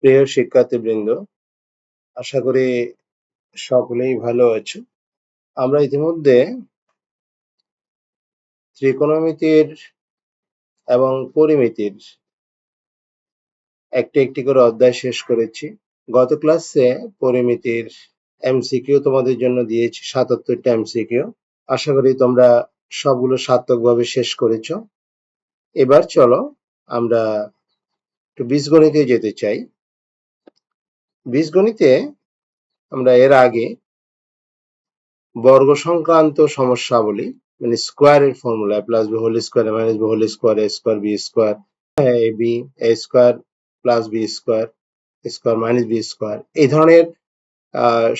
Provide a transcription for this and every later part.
প্রিয় শিক্ষার্থীবৃন্দ, আশা করি সকলেই ভালো আছো। আমরা ইতিমধ্যে ত্রিকোণমিতির এবং পরিমিতির একটি করে অধ্যায় শেষ করেছি। গত ক্লাসে পরিমিতির এমসিকিউ তোমাদের জন্য দিয়েছি ৭৭টা এমসিকিউ। আশা করি তোমরা সবগুলো সার্থকভাবে শেষ করেছো। এবার চলো আমরা একটু বীজগণিতে যেতে চাই। বীজগণিতে আমরা এর আগে বর্গ সংক্রান্ত সমস্যাবলী মানে স্কোয়ারের formula plus B whole square minus B whole square A square B square A B A square plus B square square minus B square এই ধরনের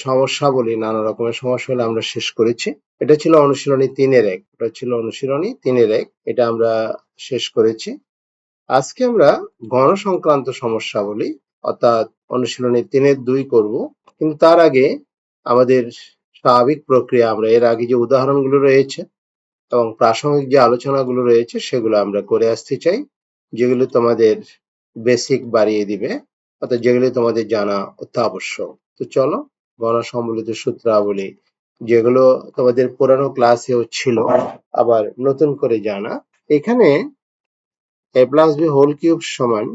সমস্যাবলী নানা রকমের সমস্যাগুলো আমরা শেষ করেছি। এটা ছিল অনুশীলনী 3-এর 1। এটা ছিল অনুশীলনী 3-এর 1, এটা আমরা শেষ করেছি। আজকে আমরা গণ সংক্রান্ত সমস্যাবলী অর্থাৎ অনুশীলনী 3-এর 2 করব। কিন্তু তার আগে আমাদের স্বাভাবিক প্রক্রিয়া, আমরা এর আগে যে উদাহরণগুলো রয়েছে এবং প্রাসঙ্গিক যে আলোচনাগুলো রয়েছে সেগুলো আমরা করে আসতে চাই, যেগুলো তোমাদের বেসিক বাড়িয়ে দিবে, অর্থাৎ যেগুলো তোমাদের জানা অত্যাবশ্যক। তো চলো গণ সম্বলিত সূত্রাবলী, যেগুলো তোমাদের পুরানো ক্লাসেও ছিল আবার নতুন করে জানা। এখানে a plus b whole cube সমান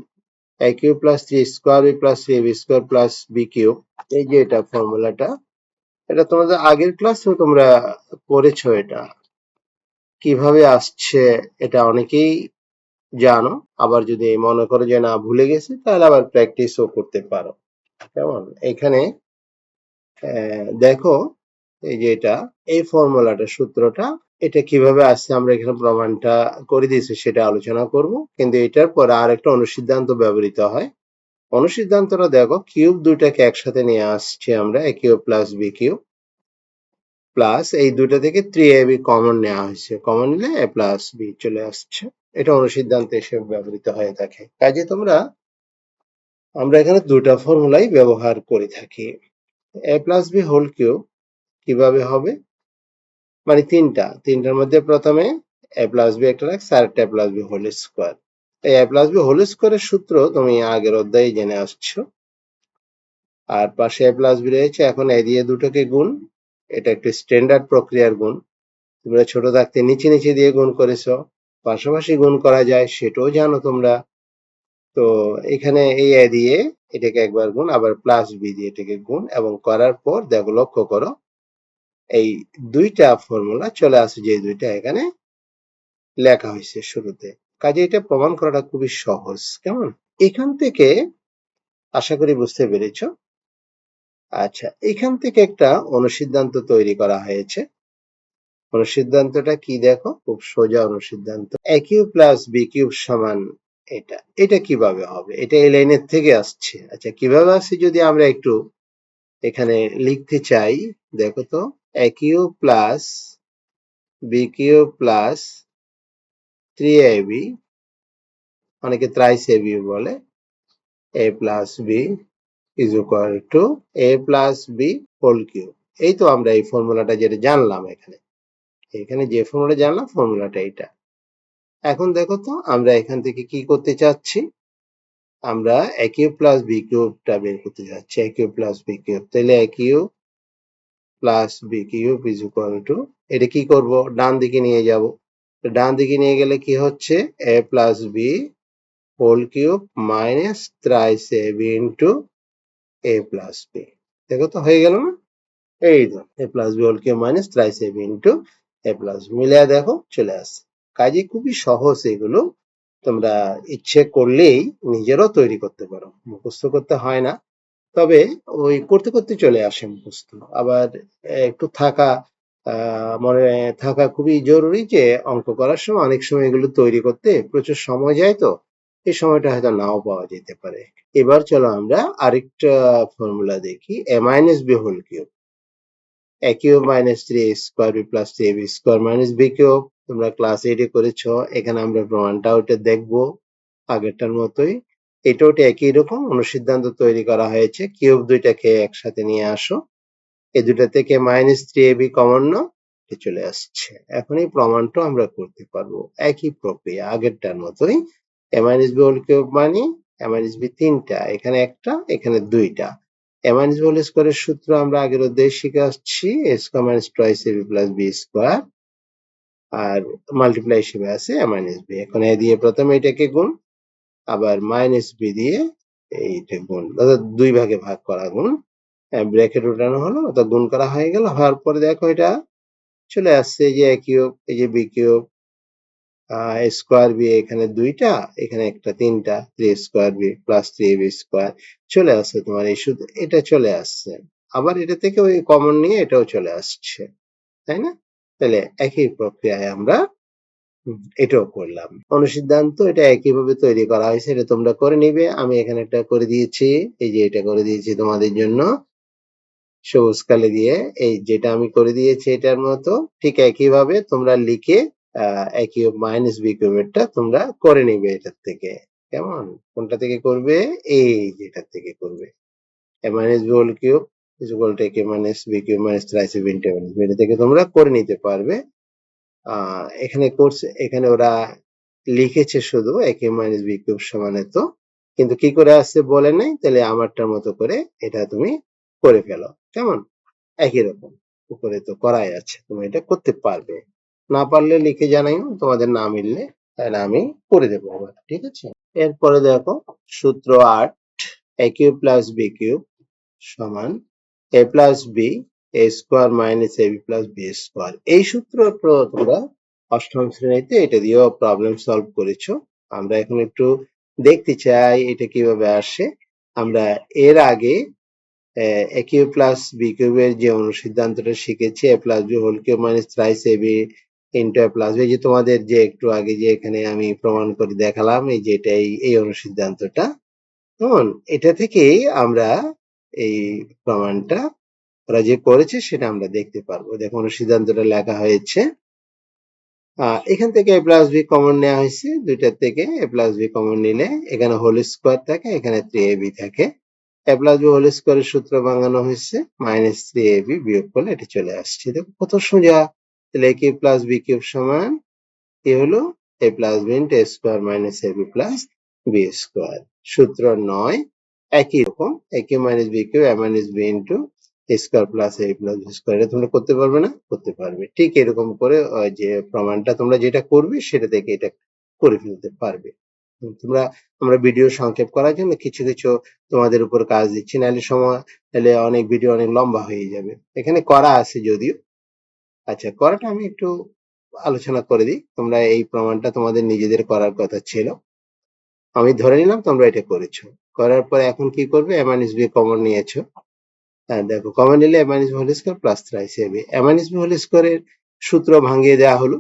a cube plus 3 square b plus 3ab square plus b cube, এই যে এটা ফর্মুলাটা, এটা তোমাদের আগের ক্লাসেও তোমরা পড়েছো। এটা কিভাবে আসছে এটা অনেকেই জানো, আবার যদি মনে করো যে না ভুলে গেছে তাহলে আবার প্র্যাকটিসও করতে পারো। কেমন? এখানে দেখো এই যে এটা এই ফর্মুলাটা সূত্রটা এটা কিভাবে আসছে আমরা এখানে প্রমাণটা করে দিয়েছি সেটা আলোচনা করব। কিন্তু এটার পরে আর একটা অনুসিদ্ধান্ত ব্যবহৃত হয়। অনুসিদ্ধান্তটা দেখো, কিউব দুইটাকে একসাথে নিয়ে আসছে আমরা, a cube plus b cube plus এই দুইটা থেকে 3ab কমন নেওয়া হয়েছে, কমন নিলে a প্লাস b চলে আসছে। এটা অনুসিদ্ধান্ত হিসেবে ব্যবহৃত হয়ে থাকে। কাজে আমরা এখানে দুটা ফর্মুলাই ব্যবহার করে থাকি। a plus b whole cube কিভাবে হবে, মানে তিনটার মধ্যে প্রথমে a প্লাস b একটা রাখছে আর একটা a plus b whole square. এই a প্লাস b হোল স্কোয়ারের সূত্র তুমি আগের অধ্যায়ে জেনে আসছো। আর পাশে a প্লাস b রয়েছে, এখন এ দিয়ে দুটোকে গুণ, এটা একটু স্ট্যান্ডার্ড প্রক্রিয়ার গুণ। তোমরা ছোট থাকতে নিচে নিচে দিয়ে গুণ করেছো, পাশাপাশি গুণ করা যায় সেটাও জানো তোমরা। তো এখানে এই এ দিয়ে এটাকে একবার গুণ, আবার প্লাস বি দিয়ে এটাকে গুণ, এবং করার পর দেখো লক্ষ্য করো এই দুইটা ফর্মুলা চলে আসে, যে দুইটা এখানে লেখা হয়েছে শুরুতে। কাজে এটা প্রমাণ করাটা খুবই সহজ। কেমন? এখান থেকে আশা করি বুঝতে পেরেছো। আচ্ছা, এখান থেকে একটা অনুসিদ্ধান্ত তৈরি করা হয়েছে। অনুসিদ্ধান্তটা কি দেখো, খুব সোজা অনুসিদ্ধান্ত। a cube plus b cube সমান এটা। এটা কিভাবে হবে? এটা এই লাইনের থেকে আসছে। আচ্ছা, কিভাবে আসছে যদি আমরা একটু এখানে লিখতে চাই, দেখো তো, a cube plus b cube plus 3ab, অনেকে ত্রাইস ab বলে, a plus b is equal to a plus b whole cube. এই তো আমরা এই ফর্মুলাটা যেটা জানলাম, এখানে যে ফর্মুলা জানলাম ফর্মুলাটা এটা। এখন দেখো তো আমরা এখান থেকে কি করতে চাচ্ছি, আমরা a কিউব প্লাস b কিউবটা বের করতে যাচ্ছি। a cube plus b cube, তাহলে a cube plus b cube is equal two, এটা কি করব, ডান দিকে নিয়ে যাব। ডান দিকে নিয়ে গেলে কি হচ্ছে, a plus b whole cube minus thrice ab into a plus b। দেখো তো হয়ে গেল না? এই তো a plus b whole cube minus thrice ab into a plus b, মিলিয়ে দেখো চলে আসছে। কাজে খুবই সহজ, এগুলো তোমরা ইচ্ছে করলেই নিজেরও তৈরি করতে পারো, মুখস্থ করতে হয় না। তবে ওই করতে করতে চলে আসে মুখস্থ। আবার একটু মনে থাকা খুবই জরুরি, যে অঙ্ক করার সময় অনেক সময় এগুলো তৈরি করতে প্রচুর সময় যায়, তো এই সময়টা হয়তো নাও পাওয়া যেতে পারে। এবার চলো আমরা আরেকটা ফর্মুলা দেখি, a minus b whole cube, a cube minus 3a square b plus 3ab square minus b cube. তোমরা ক্লাস 8-এ করেছো, এখানে আমরা প্রমাণটা ওটা দেখবো আগেরটার মতোই। এটা ওটা একই রকম অনুসিদ্ধান্ত তৈরি করা হয়েছে। কিউব দুইটাকে একসাথে নিয়ে আসো, এই দুটা থেকে মাইনাস 3ab কমন নাও, চলে আসছে। এখন এই প্রমাণটা আমরা করতে পারবো একই প্রক্রিয়া আগেরটার মতোই। a minus b whole cube মানে a minus b 3টা, এখানে একটা, এখানে 2টা। a minus b হোল স্কয়ারের সূত্র আমরা আগের অধ্যায়ে শিখে আসছি, a square minus twice ab plus b square, আর মাল্টিপ্লাই হিসেবে আছে a minus b। এখন a দিয়ে প্রথমে এটাকে গুণ, আবার মাইনাস b দিয়ে এইটা গুণ, অর্থাৎ 2 ভাগে ভাগ করা গুণ, ব্র্যাকেট উঠানো হলো, অর্থাৎ গুণ করা হয়ে গেল। হওয়ার পরে দেখো এটা চলে আসছে, এই যে a কিউব, এই যে b কিউব, স্কয়ার বি এখানে 2টা, এখানে একটা, 3টা, 3 square B plus 3ab square চলে আসছে তোমার এই শুধু এটা চলে আসছে। আবার এটা থেকে ওই কমন নিয়ে এটাও চলে আসছে, তাই না? তাহলে একই প্রক্রিয়ায় আমরা এটাও করলাম। অনুসিদ্ধান্ত এটা একইভাবে তৈরি করা হয়েছে, এটা তোমরা করে নিবে। আমি এখানে একটা করে দিয়েছি, এই যে এটা করে দিয়েছি তোমাদের জন্য সবুজ কালি দিয়ে। এই যেটা আমি করে দিয়েছি এটার মতো ঠিক একইভাবে তোমরা লিখে a কিউব মাইনাস b কিউবেরটা তোমরা করে নিবে এটার থেকে। কেমন? কোনটা থেকে করবে? এই যেটার থেকে করবে। a minus b whole cube is equal to a k minus b cube minus thrice b into a minus b, এটা থেকে তোমরা করে নিতে পারবে। এখানে করছে, এখানে ওরা লিখেছে শুধু a k minus b cube সমান এত, কিন্তু কি করে আসছে বলে নাই। তাহলে আমারটার মতো করে এটা তুমি করে ফেলো। কেমন? একই রকম উপরে তো করাই আছে, তুমি এটা করতে পারবে। না পারলে লিখে জানাইও, তোমাদের না মিললে, তাহলে আমি করে দেবো আবার, ঠিক আছে? এরপরে দেখো সূত্র 8, a cube plus b cube সমান a plus b a square minus ab plus b square. এই সূত্র তোমরা অষ্টম শ্রেণীতে এটা দিয়েও প্রবলেম সলভ করেছো। আমরা এখন একটু দেখতে চাই এটা কিভাবে আসে। আমরা এর আগে a কিউব প্লাস b কিউবের যে অনুসিদ্ধান্তটা শিখেছি, a plus b whole cube minus thrice ab into a plus b, যে তোমাদের যে একটু আগে যে এখানে আমি প্রমাণ করে দেখালাম, এই যে এটাই এই অনুসিদ্ধান্তটা। কেমন? এটা থেকেই আমরা এই প্রমাণটা ওরা যে করেছে সেটা আমরা দেখতে পারবো। দেখো অনুসিদ্ধান্তটা লেখা হয়েছে, এখান থেকে a প্লাস b কমন নেওয়া হয়েছে, দুইটার থেকে a প্লাস b কমন নিলে এখানে হোল স্কোয়ার থাকে, এখানে 3ab থাকে। a প্লাস b হোল স্কোয়ারের সূত্র ভাঙানো হয়েছে, মাইনাস 3ab বিয়োগ করলে এটা চলে আসছে। দেখো কত সোজা। তাহলে a cube plus b cube সমান কি হলো? a plus b into a square minus ab plus b square. সূত্র 9 একই রকম, a cube minus b cube a minus b into a square plus a plus b square. এটা তোমরা করতে পারবে না? করতে পারবে। ঠিক এরকম করে যে প্রমাণটা তোমরা যেটা করবে সেটা থেকে এটা করে ফেলতে পারবে। তোমরা, আমরা ভিডিও সংক্ষেপ করার জন্য কিছু কিছু তোমাদের উপর কাজ দিচ্ছি, নাহলে সময়, তাহলে অনেক ভিডিও অনেক লম্বা হয়ে যাবে। এখানে করা আছে যদিও। আচ্ছা, করাটা আমি একটু আলোচনা করে দিই। তোমরা এই প্রমাণটা তোমাদের নিজেদের করার কথা ছিল, আমি ধরে নিলাম তোমরা এটা করেছো। করার পরে এখন কি করবে? a minus b কমন নিয়েছো। দেখো কমন নিলে a minus b whole square plus thrice ab। a minus b whole স্কয়ারের সূত্র ভাঙিয়ে দেওয়া হলো,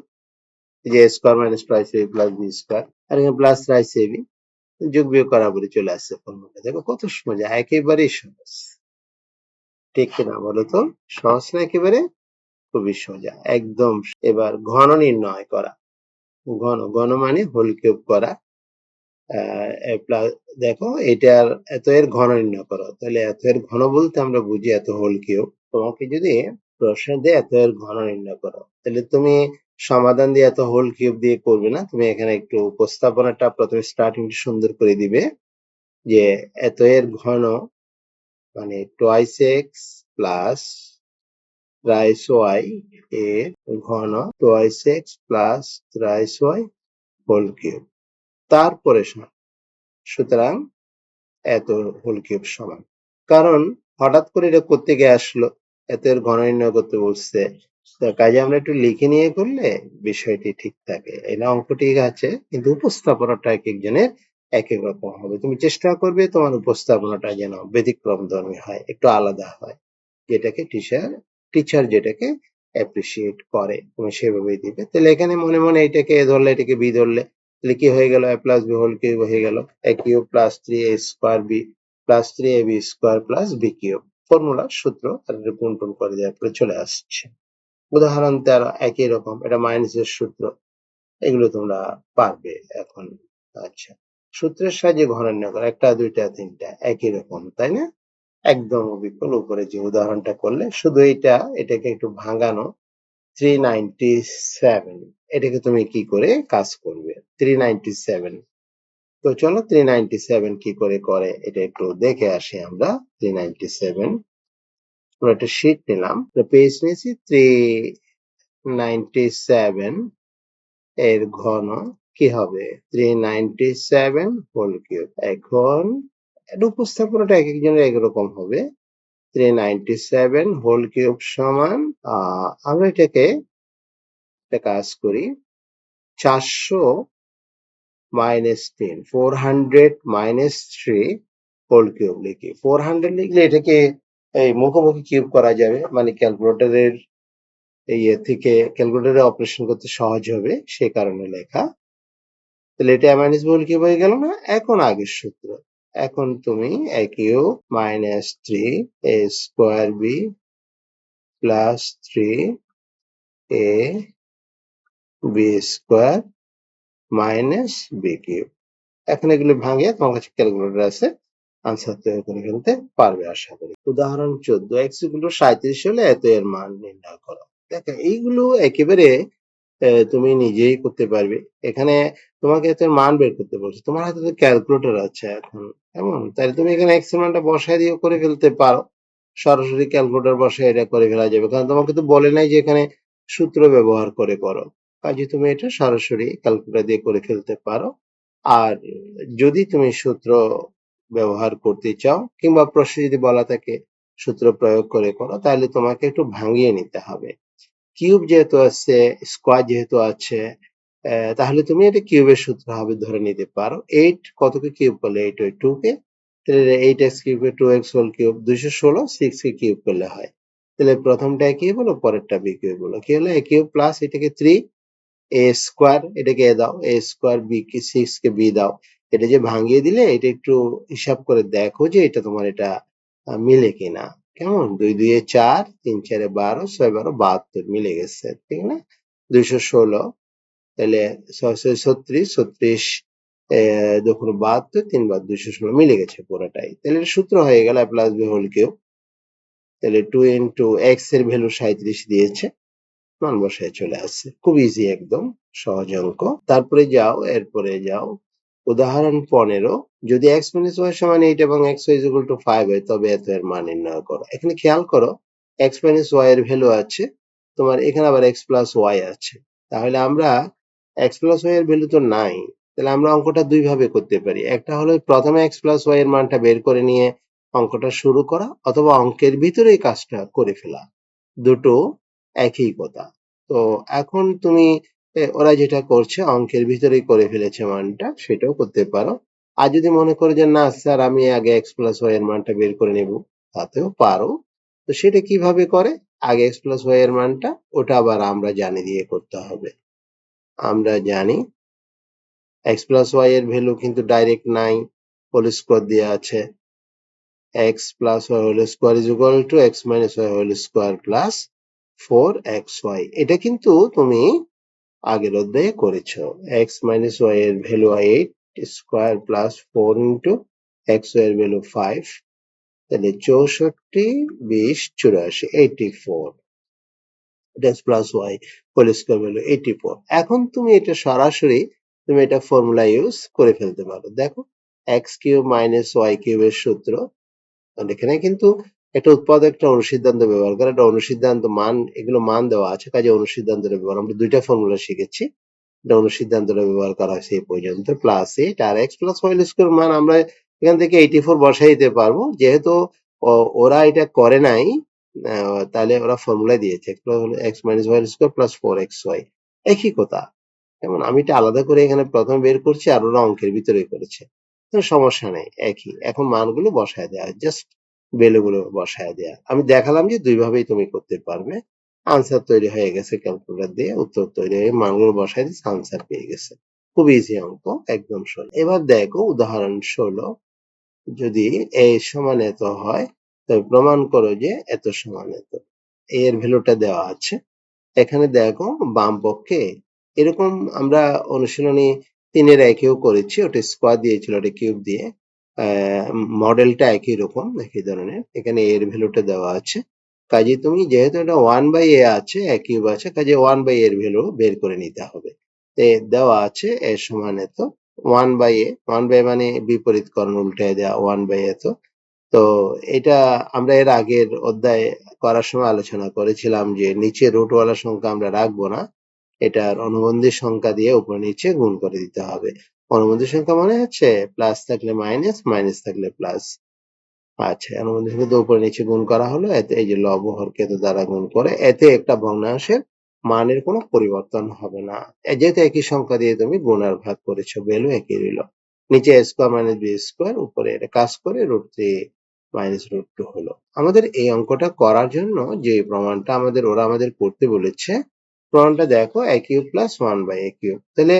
যে a square minus twice ab plus b square, আর এখানে প্লাস থ্রাইস ab, যোগ বিয়োগ করার পরে চলে আসছে ফর্মুলা। দেখো কত সোজা, একেবারেই সহজ। ঠিক কিনা বলো তো? সহজ না একেবারে? খুবই সোজা একদম। এবার ঘন নির্ণয় করা। ঘন, ঘন মানে হোল কিউব করা। দেখো এটার এত এর ঘন নির্ণয় করো, তাহলে এত এর ঘন বলতে আমরা বুঝি এত হোল কিউব। তোমাকে যদি প্রশ্ন দিয়ে এত এর ঘন নির্ণয় করো, তাহলে তুমি সমাধান দিয়ে এত হোল কিউব দিয়ে করবে না, তুমি এখানে একটু উপস্থাপনাটা প্রথমে স্টার্টিং সুন্দর করে দিবে, যে এত এর ঘন মানে twice X plus thrice Y এর ঘন, twice X plus thrice Y whole cube. তারপরে সুতরাং এত হোল কিউব সমান। কারণ হঠাৎ করে এটা করতে গিয়ে আসলো, এত এর ঘন নির্ণয় করতে বলছে, কাজে আমরা একটু লিখে নিয়ে করলে বিষয়টি ঠিক থাকে। এই অঙ্ক ঠিক আছে, কিন্তু উপস্থাপনাটা এক একজনের এক এক রকম হবে। তুমি চেষ্টা করবে তোমার উপস্থাপনাটা যেন ব্যতিক্রম ধর্মী হয়, একটু আলাদা হয়, যেটাকে টিচার যেটাকে অ্যাপ্রিসিয়েট করে, তুমি সেভাবেই দিবে। তাহলে এখানে মনে মনে এটাকে এ ধরলে, এটাকে বি ধরলে, তাহলে কি হয়ে গেল? a plus b whole cube হয়ে গেল, a cube plus 3a square b plus 3ab square plus b cube. Formula সূত্র আর এটা গুণ টুন করে দেওয়ার পরে চলে আসছে। উদাহরণ 13 একই রকম, এটা মাইনাসের সূত্র, এগুলো তোমরা পারবে এখন। আচ্ছা, সূত্রের সাহায্যে ঘন নির্ণয় করা, একটা, দুইটা, তিনটা, একই রকম, তাই না? একদম অবিকল। উপরে যে উদাহরণটা করলে শুধু এটাকে একটু ভাঙানো, 397, এটাকে তুমি কি করে কাজ করবে? 397, তো চলো 397 কি করে করে এটা একটু দেখে আসি আমরা। 397 আমরা একটা শীট নিলাম, পেজ নিয়েছি 397 এর ঘন কি হবে 397 হোল কিউব। এখন এর উপস্থাপনাটা এক একজনের একরকম হবে। 397 হোল কিউব সমান আমরা এটাকে একটা কাজ করি, 400 মাইনাস 10, 400 মাইনাস 3 হোল কিউব লিখি। 400 লিখলে এটাকে এই মুখোমুখি কিউব করা যাবে, মানে ক্যালকুলেটরের ইয়ে থেকে ক্যালকুলেটরে অপারেশন করতে সহজ হবে, সে কারণে লেখা। তাহলে এটা মাইনাস হোল কিউব হয়ে গেল না? এখন আগের সূত্র, এখন তুমি a cube minus 3 a square B plus 3 a B square minus B cube. এখন এগুলো ভাঙিয়ে তোমার কাছে ক্যালকুলেটর আছে, আনসার তৈরি করে ফেলতে পারবে আশা করি। উদাহরণ 14, x ইকুয়াল 37 হলে এত এর মান নির্ণয় করো। দেখো এইগুলো একেবারে তুমি নিজেই করতে পারবে। এখানে তোমাকে এত মান বের করতে বলছে, তোমার হাতে তো ক্যালকুলেটর আছে এখন, কেমন? তাহলে তুমি এখানে x এর মানটা বসায় দিয়ে করে ফেলতে পারো, সরাসরি ক্যালকুলেটর বসায় এটা করে ফেলা যাবে, কারণ তোমাকে তো বলে নাই যে এখানে সূত্র ব্যবহার করে করো। কাজে তুমি এটা সরাসরি ক্যালকুলেটর দিয়ে করে ফেলতে পারো। আর যদি তুমি সূত্র ব্যবহার করতে চাও কিংবা প্রশ্নে যদি বলা থাকে সূত্র প্রয়োগ করে করো, তাহলে তোমাকে একটু ভাঙিয়ে নিতে হবে। কিউব যেহেতু আছে, স্কোয়ার যেহেতু আছে, তাহলে তুমি এটা কিউবের সূত্র হবে ধরে নিতে পারো। 8 কতকে কিউব করলে 8 হয় 2 কে, তাহলে 8x কিউবে 2x whole cube 216, 6 K cube করলে হয়। তাহলে প্রথমটা a কিউব হলো, পরেরটা b কিউব হলো। কি হলো? a কিউব প্লাস এটাকে 3 a স্কোয়ার, এটাকে a দাও, a square b K 6 K b দাও। এটা যে ভাঙিয়ে দিলে এটা একটু হিসাব করে দেখো যে এটা তোমার এটা মিলে কিনা। কেমন? 2 2 এ 4, 3 4 এ 12, 6 12 72 মিলে গেছে, ঠিক না? 216, তাহলে 6 6 36, 36 দুগুণ 72, 3 বার 216 মিলে গেছে পুরোটাই। তাহলে এটা সূত্র হয়ে গেল a plus b whole cube. তাহলে 2 ইন্টু x এর ভ্যালু 37 দিয়েছে, মান বসায় চলে আসছে। খুব ইজি, একদম সহজ অঙ্ক। তারপরে যাও, এরপরে যাও উদাহরণ 15, যদি x মাইনাস y সমান 8 এবং x y ইকুয়াল টু 5 হয় তবে এত এর মান নির্ণয় করো। এখানে খেয়াল করো x মাইনাস y এর ভ্যালু আছে তোমার, এখানে আবার x প্লাস y আছে। তাহলে আমরা x প্লাস y এর ভ্যালু তো নাই, তাহলে আমরা অঙ্কটা দুই ভাবে করতে পারি। একটা হলো প্রথমে x প্লাস y এর মানটা বের করে নিয়ে অঙ্কটা শুরু করা, অথবা অঙ্কের ভিতরেই কাজটা করে ফেলা, দুটো একই কথা। তো এখন তুমি ওরা যেটা করছে অঙ্কের ভিতরেই করে ফেলেছে মানটা, সেটাও করতে পারো। আর যদি মনে করো যে না স্যার আমি আগে x প্লাস y এর মানটা বের করে নেব, তাতেও পারো। তো সেটা কিভাবে করে? আগে x প্লাস y এর মানটা, ওটা আবার আমরা জানি দিয়ে করতে হবে। আমরা জানি x প্লাস y এর ভ্যালু কিন্তু ডাইরেক্ট নাই, হোল স্কোয়ার দেওয়া আছে। x plus y whole square is equal to x minus y whole square plus 4xy। এটা কিন্তু তুমি আগের অধ্যায়ে করেছো। x মাইনাস y এর value 8 square plus 4 into x এর ভ্যালু 5, তাহলে 64, 20, 84, 84। এটা plus y whole square value 84। এখন তুমি এটা সরাসরি তুমি এটা ফর্মুলা ইউজ করে ফেলতে পারো। দেখো x কিউব মাইনাস y কিউবের সূত্র, এখানে কিন্তু একটা উৎপাদক একটা অনুসিদ্ধান্ত ব্যবহার করে, একটা অনুসিদ্ধান্ত মান, এগুলো মান দেওয়া আছে, কাজে অনুসিদ্ধান্তটা ব্যবহার, আমরা দুইটা ফর্মুলা শিখেছি, এটা অনুসিদ্ধান্তটা ব্যবহার করা হয়েছে এই পর্যন্ত। প্লাস 8 আর x প্লাস y স্কোয়ার মান আমরা এখান থেকে 84 বসাই দিতে পারবো, যেহেতু ওরা এটা করে নাই, তাহলে ওরা ফর্মুলা দিয়েছে x minus y square plus 4xy, একই কথা। যেমন আমি এটা আলাদা করে এখানে প্রথমে বের করছি, আর ওরা অঙ্কের ভিতরে করেছে, তো সমস্যা নেই, একই। এখন মানগুলো বসায় দেওয়া, জাস্ট ভ্যালুগুলো বসায় দেওয়া। আমি দেখালাম যে দুই ভাবেই তুমি করতে পারবে। আনসার তৈরি হয়ে গেছে, ক্যালকুলেটর দিয়ে উত্তর তৈরি হয়ে মানগুলো বসায় দিচ্ছে, আনসার পেয়ে গেছে। খুব ইজি অঙ্ক, একদম সহজ। এবার দেখো উদাহরণ 16, যদি a সমান এত হয় তবে প্রমাণ করো যে এত সমান এত। এর ভ্যালুটা দেওয়া আছে এখানে। দেখো বাম পক্ষে এরকম আমরা অনুশীলনী 3 এর একেও করেছি, ওটা স্কোয়ার দিয়েছিল, ওটা কিউব দিয়ে। মডেলটা একই রকম, একই ধরনের। এখানে এর ভ্যালুটা দেওয়া আছে, কাজে তুমি যেহেতু এটা 1/a আছে, a কিউব আছে, কাজে 1/a এর ভ্যালু বের করে নিতে হবে। দেওয়া আছে a সমান এত, 1/a মানে বিপরীতকরণ উল্টায় দেওয়া 1/a। তো এটা আমরা এর আগের অধ্যায়ে করার সময় আলোচনা করেছিলাম যে নিচে রুটওয়ালা সংখ্যা আমরা রাখবো না, এটার অনুবন্ধী সংখ্যা দিয়ে উপর নিচে গুণ করে দিতে হবে। অনুবন্ধী সংখ্যা মানে হচ্ছে প্লাস থাকলে মাইনাস, মাইনাস থাকলে প্লাস। আচ্ছা, অনুবন্ধী সংখ্যা তো উপর নিচে গুণ করা হলো, এতে এই যে লব হরকে তো দ্বারা গুণ করে, এতে একটা ভগ্নাংশের মানের কোনো পরিবর্তন হবে না। যেহেতু একই সংখ্যা দিয়ে তুমি গুণ আর ভাগ করেছো, ভ্যালু একই রইল। নিচে a square minus b square, উপরে এটা কাজ করে √3 মাইনাস √2 হলো। আমাদের এই অঙ্কটা করার জন্য যে প্রমাণটা ওরা আমাদের করতে বলেছে, প্রমাণটা দেখো a cube plus 1/a cube. তাহলে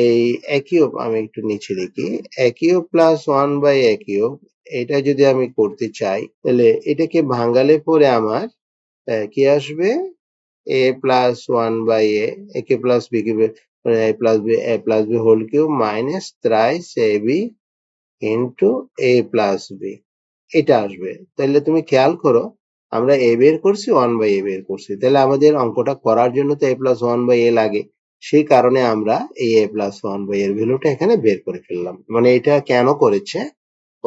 এই a কিউব আমি একটু নিচে লিখি, a cube plus 1/a cube, এটা যদি আমি করতে চাই তাহলে এটাকে ভাঙালে পরে আমার কি আসবে, a প্লাস 1/a, a কে plus b cube, a plus b whole cube minus thrice ab into a plus b, এটা আসবে। তাহলে তুমি খেয়াল করো, আমরা a বের করছি, 1/a বের করছি, তাহলে আমাদের অঙ্কটা করার জন্য তো a প্লাস 1/a লাগে। সেই কারণে আমরা এই a প্লাস 1/a এর ভ্যালুটা এখানে বের করে ফেললাম। মানে এটা কেন করেছে,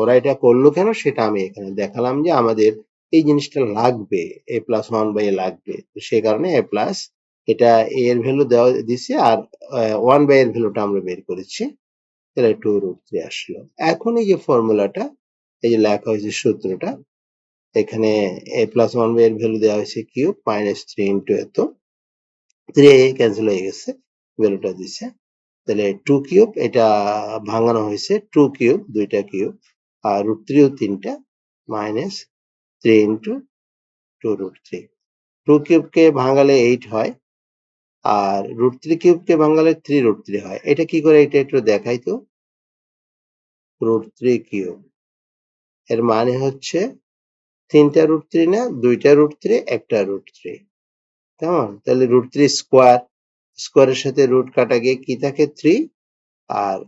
ওরা এটা করলো কেন, সেটা আমি এখানে দেখালাম যে আমাদের এই জিনিসটা লাগবে, a প্লাস 1/a লাগবে। তো সেই কারণে a প্লাস, এটা a এর ভ্যালু দেওয়া দিছে, আর 1/a এর ভ্যালুটা আমরা বের করেছি, তাহলে 2√3 আসলো। এখন এই যে ফর্মুলাটা, এই যে লেখা হয়েছে সূত্রটা, এখানে a প্লাস 1/a এর ভ্যালু দেওয়া হয়েছে কিউব মাইনাস 3 ইন্টু এত, 3a ক্যান্সেল হয়ে গেছে, ভ্যালুটা দিছে। তাহলে 2 কিউব, এটা ভাঙানো হয়েছে, 2 কিউব, দুইটা কিউব, আর √3 ও তিনটা, মাইনাস 3 ইন্টু 2√3। 2 কিউবকে ভাঙালে 8 হয়, আর √3 কিউবকে ভাঙালে 3√3 হয়। এটা কি করে, এটা একটু দেখাই তো। √3 কিউব এর মানে হচ্ছে 3টা √3 না, 2টা √3, একটা √3, কেমন? তাহলে √3 স্কোয়ার, স্কোয়ারের সাথে রুট কাটা গিয়ে কি থাকে, 3, আর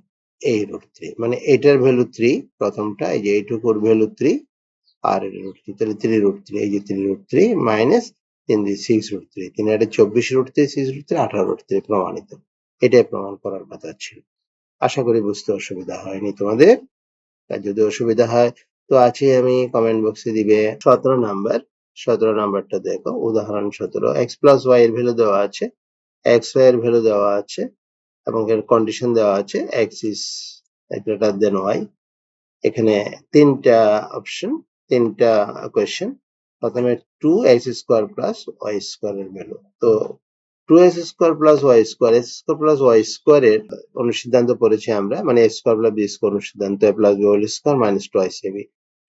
এই √3 মানে এটার ভ্যালু 3, প্রথমটা এই যে এইটুকুর ভ্যালু 3, আর এটা √3, তাহলে 3√3, এই যে 3√3 মাইনাস 3 দিয়ে 6√3, 3 এটা 24√3, 6√3 18√3, প্রমাণিত। এটাই প্রমাণ করার কথা ছিল। আশা করি বুঝতে অসুবিধা হয়নি তোমাদের। আর যদি অসুবিধা হয় তো আছে, আমি কমেন্ট বক্সে দিবে। 17 নাম্বারটা দেখো, উদাহরণ 17, x প্লাস ওয়াই এর ভ্যালু দেওয়া আছে, x y এর ভ্যালু দেওয়া আছে, এবং এর কন্ডিশন দেওয়া আছে x is greater than y। এখানে তিনটা অপশন, তিনটা কোয়েশ্চেন। প্রথমে 2x square plus Y square এর ভ্যালু। তো 2x square plus Y square, x square plus Y square এর অনুসিদ্ধান্ত পড়েছি আমরা, মানে a square plus b square অনুসিদ্ধান্ত, a plus b whole square minus 2ac।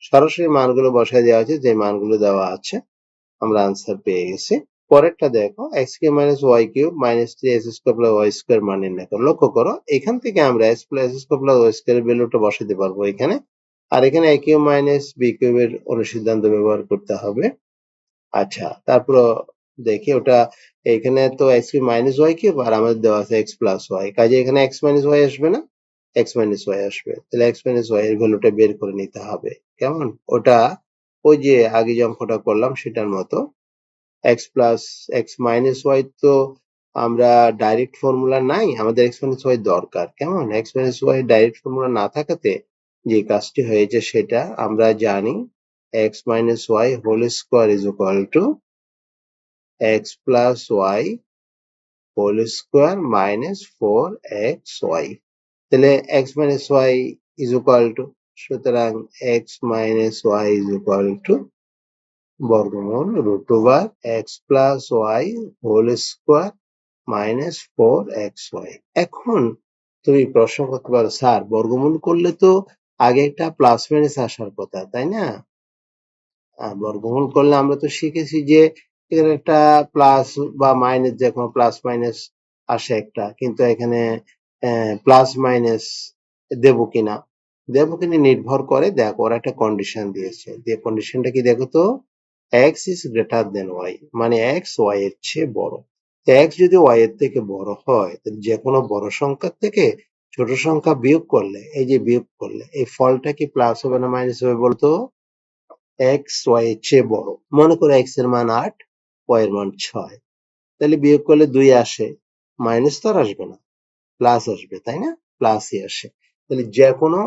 সরাসরি মানগুলো বসায় দেওয়া আছে, যে মানগুলো দেওয়া আছে আমরা আনসার পেয়ে গেছি। পরেরটা দেখো, x cube minus Y cube minus 3x square plus Y square মান নির্ণয় করো। লক্ষ্য করো, এখান থেকে আমরা x plus square plus Y square এর ভ্যালুটা বসাতে পারবো এখানে, আর এখানে a কিউব মাইনাস b কিউবের অনুসিদ্ধান্ত ব্যবহার করতে হবে। আচ্ছা, তারপর দেখি ওটা, এখানে তো x cube minus Y cube, আর আমাদের দেওয়া আছে x প্লাস ওয়াই, কাজে এখানে x মাইনাস ওয়াই আসবে না, x মাইনাস ওয়াই আসবে। তাহলে x মাইনাস ওয়াই এর ভ্যালুটা বের করে নিতে হবে। কেমন? ওটা ওই যে আগে যে অঙ্কটা করলাম সেটার মতো, x plus X minus Y, তো আমরা ডাইরেক্ট ফর্মুলা নাই, আমাদের x মাইনাস ওয়াই দরকার। কেমন? x minus Y direct formula না থাকাতে যে কাজটি হয়েছে সেটা আমরা জানি, x minus Y whole square is equal to x plus Y whole square minus 4xy। তাহলে x minus Y is equal to, সুতরাং x minus Y is equal to বর্গমূল √over x plus Y whole square minus 4xy। এখন তুমি প্রশ্ন করতে পারো, sir বর্গমূল করলে তো আগে একটা প্লাস মাইনাস আসার কথা, তাই না? বর্গমূল করলে আমরা তো শিখেছি যে এখানে একটা প্লাস বা মাইনাস, যে কোনো প্লাস মাইনাস আসে একটা, কিন্তু এখানে প্লাস মাইনাস দেবো কিনা নির্ভর করে। দেখো, ওরা একটা কন্ডিশন দিয়েছে, যে কন্ডিশনটা কি দেখো তো, x is greater than y, মানে x y এর চেয়ে বড়। x যদি y এর থেকে বড় হয়, তাহলে যে কোনো বড় সংখ্যার থেকে ছোট সংখ্যা বিয়োগ করলে, এই যে বিয়োগ করলে এই ফলটা কি প্লাস হবে না মাইনাস হবে বলতো? x y এর চেয়ে বড়। মনে করো x এর মান 8, y এর মান 6, তাহলে বিয়োগ করলে 2 আসে, মাইনাস তো আর আসবে না, প্লাস আসবে, তাই না? প্লাসই আসে। তাহলে যে কোনো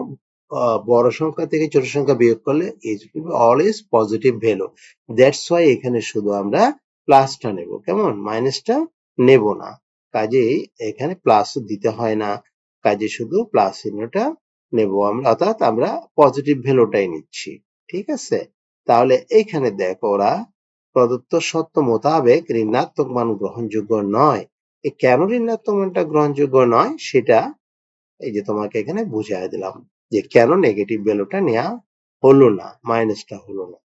বড় সংখ্যা থেকে ছোট সংখ্যা বিয়োগ করলে is always positive value. That's why এখানে শুধু আমরা প্লাসটা নেব, কেমন, মাইনাসটা নেব না। কাজেই এখানে প্লাস দিতে হয় না, কাজে শুধু প্লাস চিহ্নটা নেব আমরা, অর্থাৎ আমরা পজিটিভ ভ্যালুটাই নিচ্ছি। ঠিক আছে, তাহলে এইখানে দেখো ওরা প্রদত্ত সত্য মোতাবেক ঋণাত্মক মান গ্রহণযোগ্য নয়। কেন ঋণাত্মক মানটা গ্রহণযোগ্য নয় সেটা এই যে তোমাকে এখানে বুঝাই দিলাম যে কেন নেগেটিভ ভ্যালুটা নেওয়া হলো না, মাইনাসটা হলো না।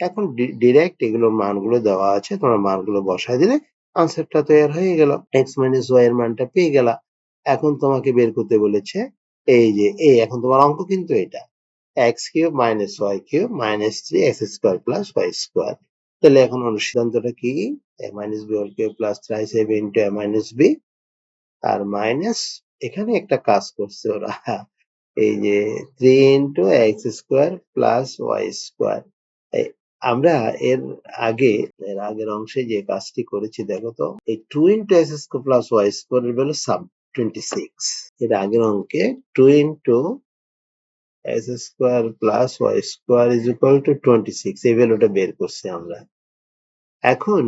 এখন ডিরেক্ট এগুলো মানগুলো দেওয়া আছে, তোমরা মানগুলো বসায় দিলে আনসারটা তৈরি হয়ে গেল, এক্স মাইনাস ওয়াই এর মানটা পেয়ে গেলা। এখন তোমাকে বের করতে বলেছে এই যে এখন তোমার অঙ্ক কিন্তু এটা X cube minus Y cube minus 3x square plus Y square. তাহলে এখন অনুসিদ্ধান্তটা কি, a minus B whole cube plus thrice ab into a minus B আর মাইনাস এখানে একটা কাজ করছে ওরা, এই যে 3 into X square plus Y square. আমরা এর আগের অংশে যে কাজটি করেছি দেখো তো, এই 2 into X square plus Y square এর ভ্যালু সাব 26। এর আগের অঙ্কে 2 into X square plus Y square is equal to 26, এই ভ্যালুটা বের করছি আমরা। এখন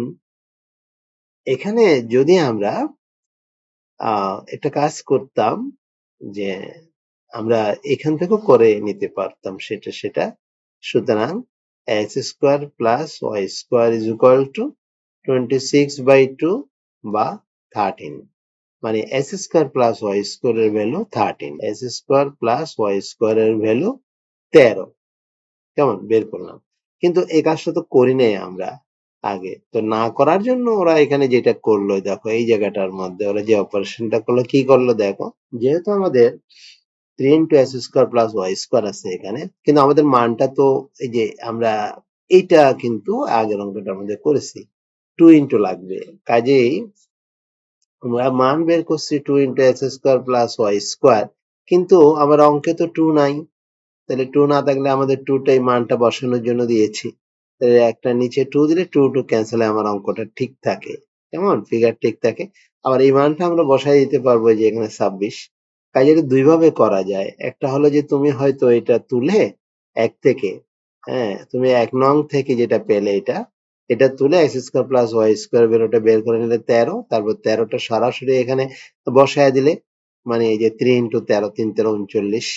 এখানে যদি আমরা একটা কাজ করতাম যে আমরা এখান থেকেও করে নিতে পারতাম সেটা। সুতরাং X square plus Y square is equal to 26/2 বা 13, মানে X square plus Y square এর value 13, X square plus Y square এর ভ্যালু 13। কেমন, বের করলাম। কিন্তু এই কাজটা তো করি নাই আমরা আগে, তো না করার জন্য ওরা এখানে যেটা করলো দেখো, এই জায়গাটার মধ্যে ওরা যে অপারেশনটা করলো, কি করলো দেখো, যেহেতু আমাদের 3 into X square plus Y square আছে এখানে, কিন্তু আমাদের মানটা তো এই যে আমরা এইটা কিন্তু আগের অঙ্কটার মধ্যে করেছি 2 ইন্টু লাগবে। কাজেই আমরা মান বের করছি 2 into X square plus Y square, কিন্তু আমার অঙ্কে তো 2 নাই। তাহলে 2 না থাকলে আমাদের 2 টাই মানটা বসানোর জন্য দিয়েছি। তাহলে একটা নিচে 2 দিলে 2 2 ক্যান্সেল হয়, আমার অঙ্কটা ঠিক থাকে, কেমন, ফিগার ঠিক থাকে। আবার এই মানটা আমরা বসাই দিতে পারবো যে এখানে 26। কাজে এটা দুই ভাবে করা যায়। একটা হলো যে তুমি হয়তো এটা তুলে এক থেকে, হ্যাঁ, তুমি 1 নং থেকে যেটা পেলে এটা তুলে X square plus Y square বেরোটা বের করে নিলে 13, তারপর 13টা সরাসরি এখানে বসায় দিলে, মানে এই যে 3 ইন্টু 13, 3 13 39,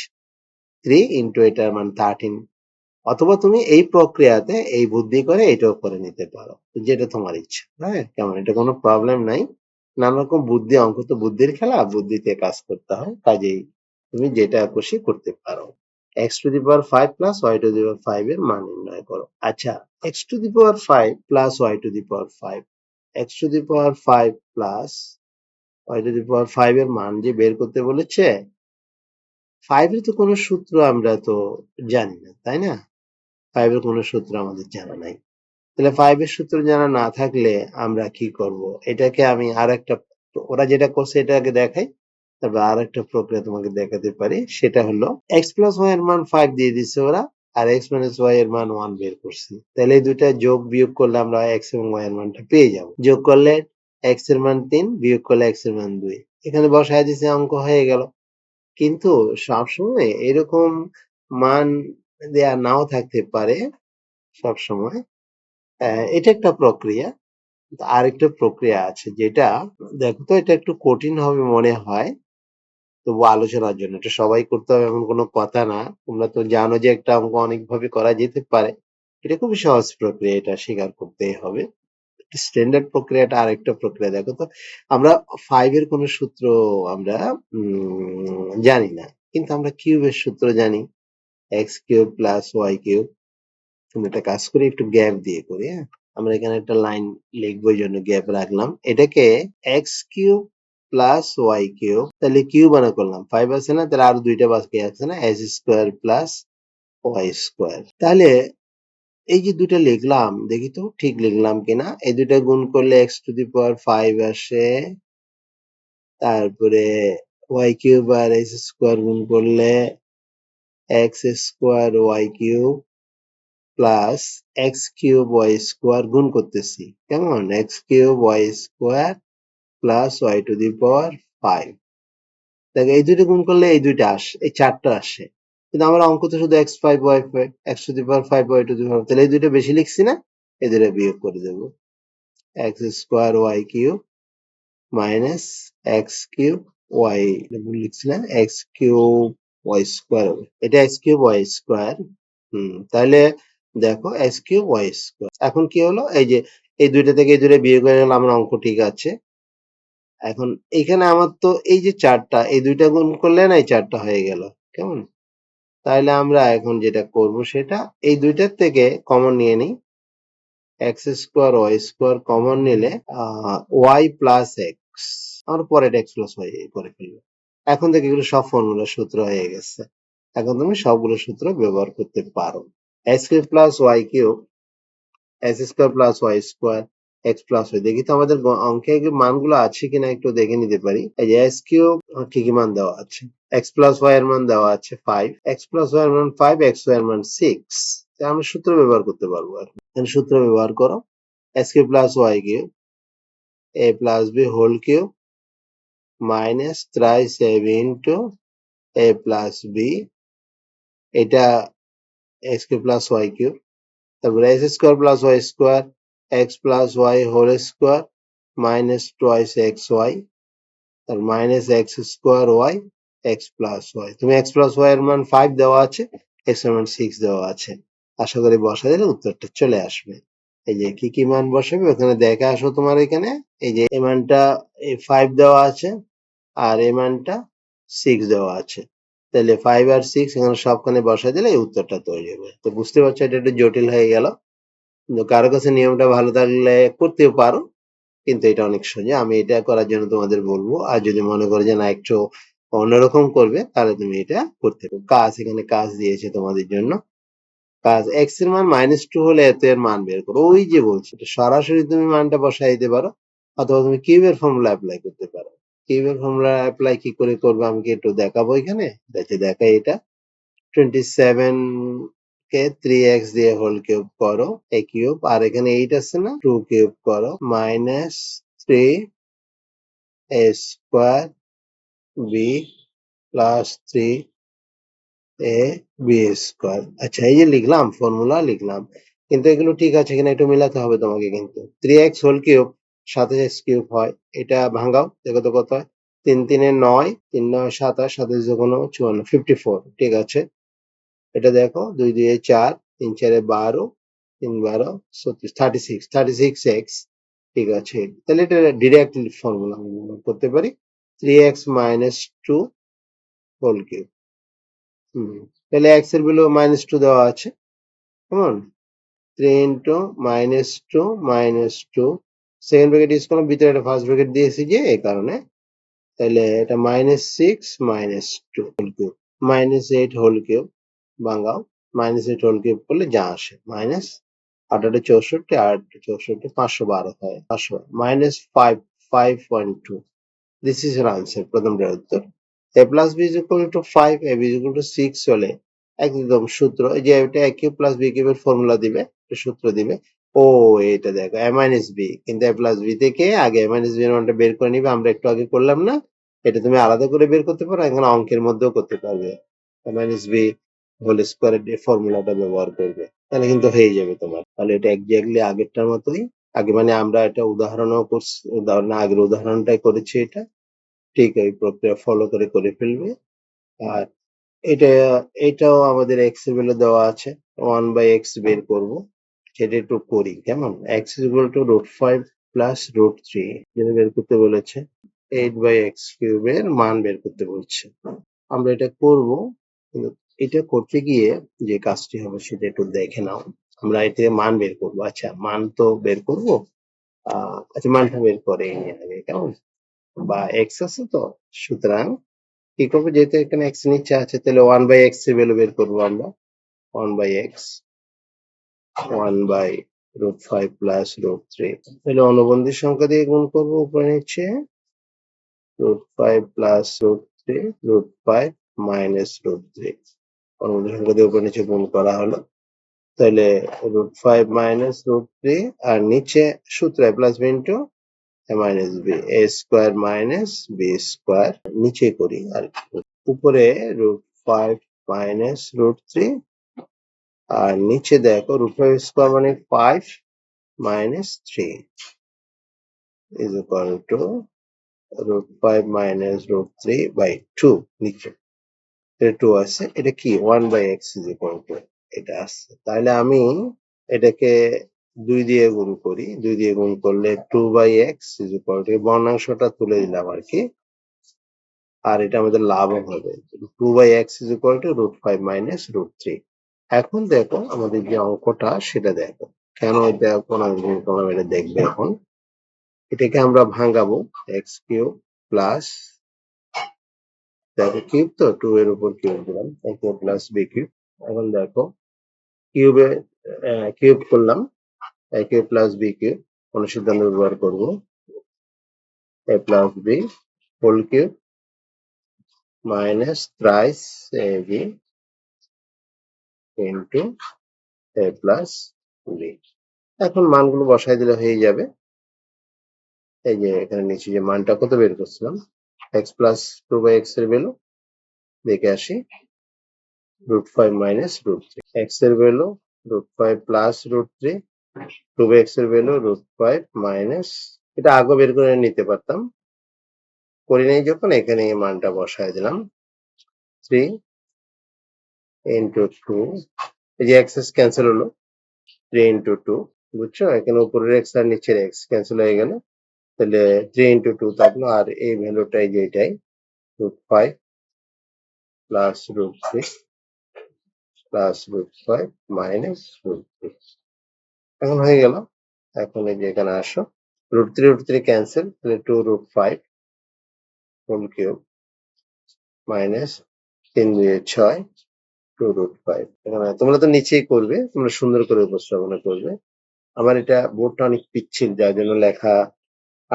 3 ইন্টু এটার মান 13। অথবা তুমি এই প্রক্রিয়াতে এই বুদ্ধি করে এটাও করে নিতে পারো, যেটা তোমার ইচ্ছা। হ্যাঁ, কেমন, এটা কোনো প্রবলেম নাই। নানা রকম বুদ্ধি, অঙ্ক তো বুদ্ধির খেলা, বুদ্ধিতে কাজ করতে হয়। কাজেই তুমি যেটা খুশি করতে পারো। X to the power 5 plus Y to the power 5 এর মান নির্ণয় করো। আচ্ছা, X to the power 5 plus Y to the power 5, X to the power 5 plus Y to the power 5 এর মান যে বের করতে বলেছে, 5 এর তো কোনো সূত্র আমরা তো জানি না, তাই না? 5 এর কোনো সূত্র আমাদের জানা নাই। তাহলে 5 এর সূত্র জানা না থাকলে আমরা কি করব? এটাকে আমি আরেকটা, ওরা যেটা করছে এটা আগে দেখাই, তারপর আরেকটা প্রক্রিয়া তোমাকে দেখাতে পারি। সেটা হলো x প্লাস y এর মান 5 দিয়ে দিচ্ছে ওরা, আর x মাইনাস y এর মান 1 বের করছি। তাহলে এই দুইটা যোগ বিয়োগ করলে আমরা x এবং y এর মানটা পেয়ে যাব। যোগ করলে x এর মান 3, বিয়োগ করলে x এর মান 2। এখানে বসায় দিছে, অঙ্ক হয়ে গেল। কিন্তু সবসময় এরকম মান দেয়া নাও থাকতে পারে সবসময়। এটা একটা প্রক্রিয়া। আরেকটা প্রক্রিয়া আছে যেটা, দেখো তো এটা একটু কঠিন হবে মনে হয়, তবু আলোচনার জন্য। এটা সবাই করতে হবে এমন কোনো কথা না। তোমরা তো জানো যে একটা অঙ্ক অনেকভাবে করা যেতে পারে। এটা খুবই সহজ প্রক্রিয়া, এটা স্বীকার করতেই হবে। স্ট্যান্ডার্ড প্রক্রিয়াটা আরেকটা প্রক্রিয়া। দেখো তো, আমরা 5 এর কোনো সূত্র আমরা জানি না, কিন্তু আমরা কিউবের সূত্র জানি, X cube plus Y cube. তুমি একটা কাজ করি, একটু গ্যাপ দিয়ে করি, হ্যাঁ। আমরা এখানে একটা লাইন লিখবো, এই জন্য গ্যাপ রাখলাম। এটাকে X cube plus Y cube, তাহলে কিউব বানা করলাম, 5 আছে না, তাহলে আরো দুইটা বাকি আছে না, X square plus Y square. তাহলে এই যে দুইটা লিখলাম, দেখি তো ঠিক লিখলাম কিনা। এই দুইটা গুণ করলে এক্স টু দি পাওয়ার 5 আসে, তারপরে ওয়াই কিউব আর এক্স স্কোয়ার গুণ করলে X square Y cube plus X cube Y square গুণ করতেছি, কেমন, X cube Y square plus Y to the power 5। দেখো এই দুইটা গুণ করলে এই দুইটা আসে, এই চারটা আসে, কিন্তু আমার অঙ্ক তো শুধু x5y5 x⁵5 y⁵, তাহলে এই দুইটা বেশি লিখছি না, এই দুইটা বিয়োগ করে দেবো। x² y³ - x³ y, ভুল লিখছি না, x³ y² হবে, এটা x³ y²। তাহলে দেখো x³ y²। এখন কি হলো, এই যে এই দুইটা থেকে এই দুইটা বিয়োগ হয়ে গেল, আমার অঙ্ক ঠিক আছে। এখন এখানে আমার তো এই যে চারটা, এই দুইটা গুণ করলে না এই চারটা হয়ে গেল, কেমন? তাহলে আমরা এখন যেটা করব সেটা এই দুইটার থেকে কমন নিয়ে নিই, x² y² কমন নিলে y প্লাস এক্স, আমরা পরে এটা x প্লাস y করে ফেলবো। এখন থেকে এগুলো সব ফর্মুলার সূত্র হয়ে গেছে, এখন তুমি সবগুলো সূত্র ব্যবহার করতে পারো। x³ plus y³ x² plus y² x plus y, দেখি তো আমাদের অঙ্কে মানগুলো আছে কিনা একটু দেখে নিতে পারি। এই যে x³ কি কি মান দেওয়া আছে, x প্লাস y এর মান দেওয়া আছে 5, x প্লাস y এর মান 5, x y এর মান 6, আমরা সূত্র ব্যবহার করতে পারবো। এখন সূত্র ব্যবহার করো, x³ plus y³ a plus b whole cube minus thrice ab into a plus b, এটা x³ প্লাস y³ তারপরে x² plus y² x plus y whole square minus twice xy, তার minus x² y x plus y, তুমি x plus y এর মান 5 দেওয়া আছে, x এর মান 6 দেওয়া আছে, আশা করি বসা দিলে উত্তরটা চলে আসবে। এই যে কি কি মান বসাবে ওখানে দেখে আসো, তোমার এখানে এই যে এই মানটা 5 দেওয়া আছে আর এই মানটা 6 দেওয়া আছে, তাহলে 5 আর 6 এখানে সবখানে বসাই দিলে এই উত্তরটা তৈরি হবে। তো বুঝতে পারছো এটা একটু জটিল হয়ে গেল, কিন্তু কারো কাছে নিয়মটা ভালো থাকলে করতেও পারো, কিন্তু এটা অনেক সোজা, আমি এটা করার জন্য তোমাদের বলবো। আর যদি মনে করো যে না একটু অন্যরকম করবে তাহলে তুমি এটা করতে পারো। কাজ এখানে কাজ দিয়েছে তোমাদের জন্য, কাজ x এর মান -2 হলে এত এর মান বের করো, ওই যে বলছি এটা সরাসরি তুমি মানটা বসাই দিতে পারো, অথবা তুমি কিউবের ফর্মুলা অ্যাপ্লাই করতে পারো। কিউবের ফর্মুলা অ্যাপ্লাই কি করে করবে আমি কি একটু দেখাবো এখানে, দেখাই। এটা 27 কে 3x দিয়ে হোল কিউব করো a কিউব, আর এখানে 8 আছে না, 2 কিউব করো minus 3 a square b plus 3 a b square. আচ্ছা এই যে লিখলাম, ফর্মুলা লিখলাম, কিন্তু এগুলো ঠিক আছে কিনা একটু মিলাতে হবে তোমাকে। কিন্তু 3x whole cube 27x cube হয়, এটা ভাঙাও দেখো তো কত হয়, 3 3 9, 3 9 27, 27 যখন 54, 54, ঠিক আছে। এটা দেখো 2 2 4, 3 4 12, 3 12 36, 36, 36x, ঠিক আছে। তাহলে এটা ডিরেক্টলি ফর্মুলা করতে পারি, 3x minus 2 হোল কিউব। তাহলে x এর ভ্যালু -2 দেওয়া আছে, কেমন, 3 ইন্টু -2 -2, সেকেন্ড ব্র্যাকেট ইউজ করলাম, ভিতরে একটা ফার্স্ট ব্র্যাকেট দিয়েছি যে এই কারণে, তাহলে এটা -6 -2 হোল কিউব, -8 হোল কিউব ভাঙাও, -8 হোল কিউব করলে যা আসে মাইনাস 8 8 64, 8 64 512 হয়, 500 -5 5.2, দিস ইজ এর আনসার, প্রথমটার উত্তর। a plus b is equal two 5, a b is equal two 6 হলে একদম সূত্র, এই যে এটা a কিউব প্লাস b কিউবের ফর্মুলা দিবে, সূত্র দিবে। ও এটা দেখো a মাইনাস b, কিন্তু a প্লাস b থেকে আগে a মাইনাস b এর মানটা বের করে নিবে, আমরা একটু আগে করলাম না, এটা তুমি আলাদা করে বের করতে পারো, এখানে অঙ্কের মধ্যেও করতে পারবে, a মাইনাস b হোল স্কোয়ারের ফর্মুলাটা ব্যবহার করবে, তাহলে কিন্তু হয়ে যাবে তোমার। তাহলে এটা এক্স্যাক্টলি আগেরটার মতোই, আগে মানে আমরা এটা উদাহরণও করছি, উদাহরণ আগের উদাহরণটাই করেছি, এটা ঠিক এই প্রক্রিয়া ফলো করে করে ফেলবে। আর এটা এটাও আমাদের এক্স এর ভ্যালু দেওয়া আছে, 1/x বের করব, সেটা একটু করি, কেমন, x is equal to √5 plus √3 যেটা বের করতে বলেছে, 8/x কিউব এর মান বের করতে বলছে, আমরা এটা করব। কিন্তু এটা করতে গিয়ে যে কাজটি হবে সেটা একটু দেখে নাও, আমরা এতে মান বের করব। আচ্ছা মান তো বের করব, আচ্ছা মানটা বের করে নিয়ে আগে, কেমন, বা x আছে তো, সুতরাং কি করবো, যেহেতু এখানে x নিচে আছে, তাহলে 1/x এর ভ্যালু বের করবো আমরা, 1/x 1/√5 প্লাস √3, তাহলে অনুবন্ধী সংখ্যা দিয়ে গুণ করবো উপরে নিচে, √5 প্লাস √3 √5 মাইনাস √3, অনুবন্ধী সংখ্যা দিয়ে উপরে নিচে গুণ করা হলো, তাহলে √5 মাইনাস √3, আর নিচে সূত্র a plus b into a minus b, a square minus b square, নিচে করি আর উপরে √5 minus √3, আর নিচে দেখো √5 square মানে 5 minus 3 is equal to √5 minus √3 by 2, নিচে এটা 2 আছে, এটা কি 1/x is equal to এটা আছে। তাহলে আমি এটাকে 2 দিয়ে গুণ করি, 2 দিয়ে গুণ করলে 2/x is equal to বর্ণাংশটা তুলে দিলাম আর কি, আর এটা আমাদের লাভও হবে। 2/x is equal to √5 minus √3। এখন দেখো আমাদের যে অঙ্কটা সেটা দেখো, কেন এটা কোনাকুনি করলাম এটা দেখবে এখন। এটাকে আমরা ভাঙাবো, x কিউব প্লাস, দেখো কিউব তো 2 এর উপর কিউব দিলাম, a cube plus b cube. এখন দেখো কিউবে কিউব করলাম, a cube plus b cube, অনুসিদ্ধান্ত ব্যবহার করব, a plus b whole cube minus thrice ab into a plus b। এখন মানগুলো বসাই দিলে হয়ে যাবে। এই যে এখানে নিচে যে মানটা কত বের করছিলাম, x প্লাস 2/x এর ভ্যালু দেখে আসি, √5 মাইনাস √3, x এর ভ্যালু √5 প্লাস √3, 2/x এর ভ্যালু √5 মাইনাস, এটা আগে বের করে নিতে পারতাম, করি নাই যখন, এখানে এই মানটা বসায় দিলাম, 3 ইন্টু 2, এই যে এক্স ক্যান্সেল হলো, 3 ইন্টু 2, বুঝছো, এখানে উপরের এক্স আর নিচের এক্স ক্যান্সেল হয়ে গেল, তাহলে 3 ইন্টু 2 থাকলো, আর এই ভ্যালুটাই যে এটাই √5 প্লাস √3 প্লাস √5 মাইনাস √3, এখন হয়ে গেল। এখন এই যে এখানে আসো, √3 ক্যান্সেল, তাহলে 2√5 হোল কিউব মাইনাস 3 2 6, 2√5। এখানে তোমরা তো নিচেই করবে, তোমরা সুন্দর করে উপস্থাপনা করবে। আমার এটা বোর্ডটা অনেক পিচ্ছিল, যার জন্য লেখা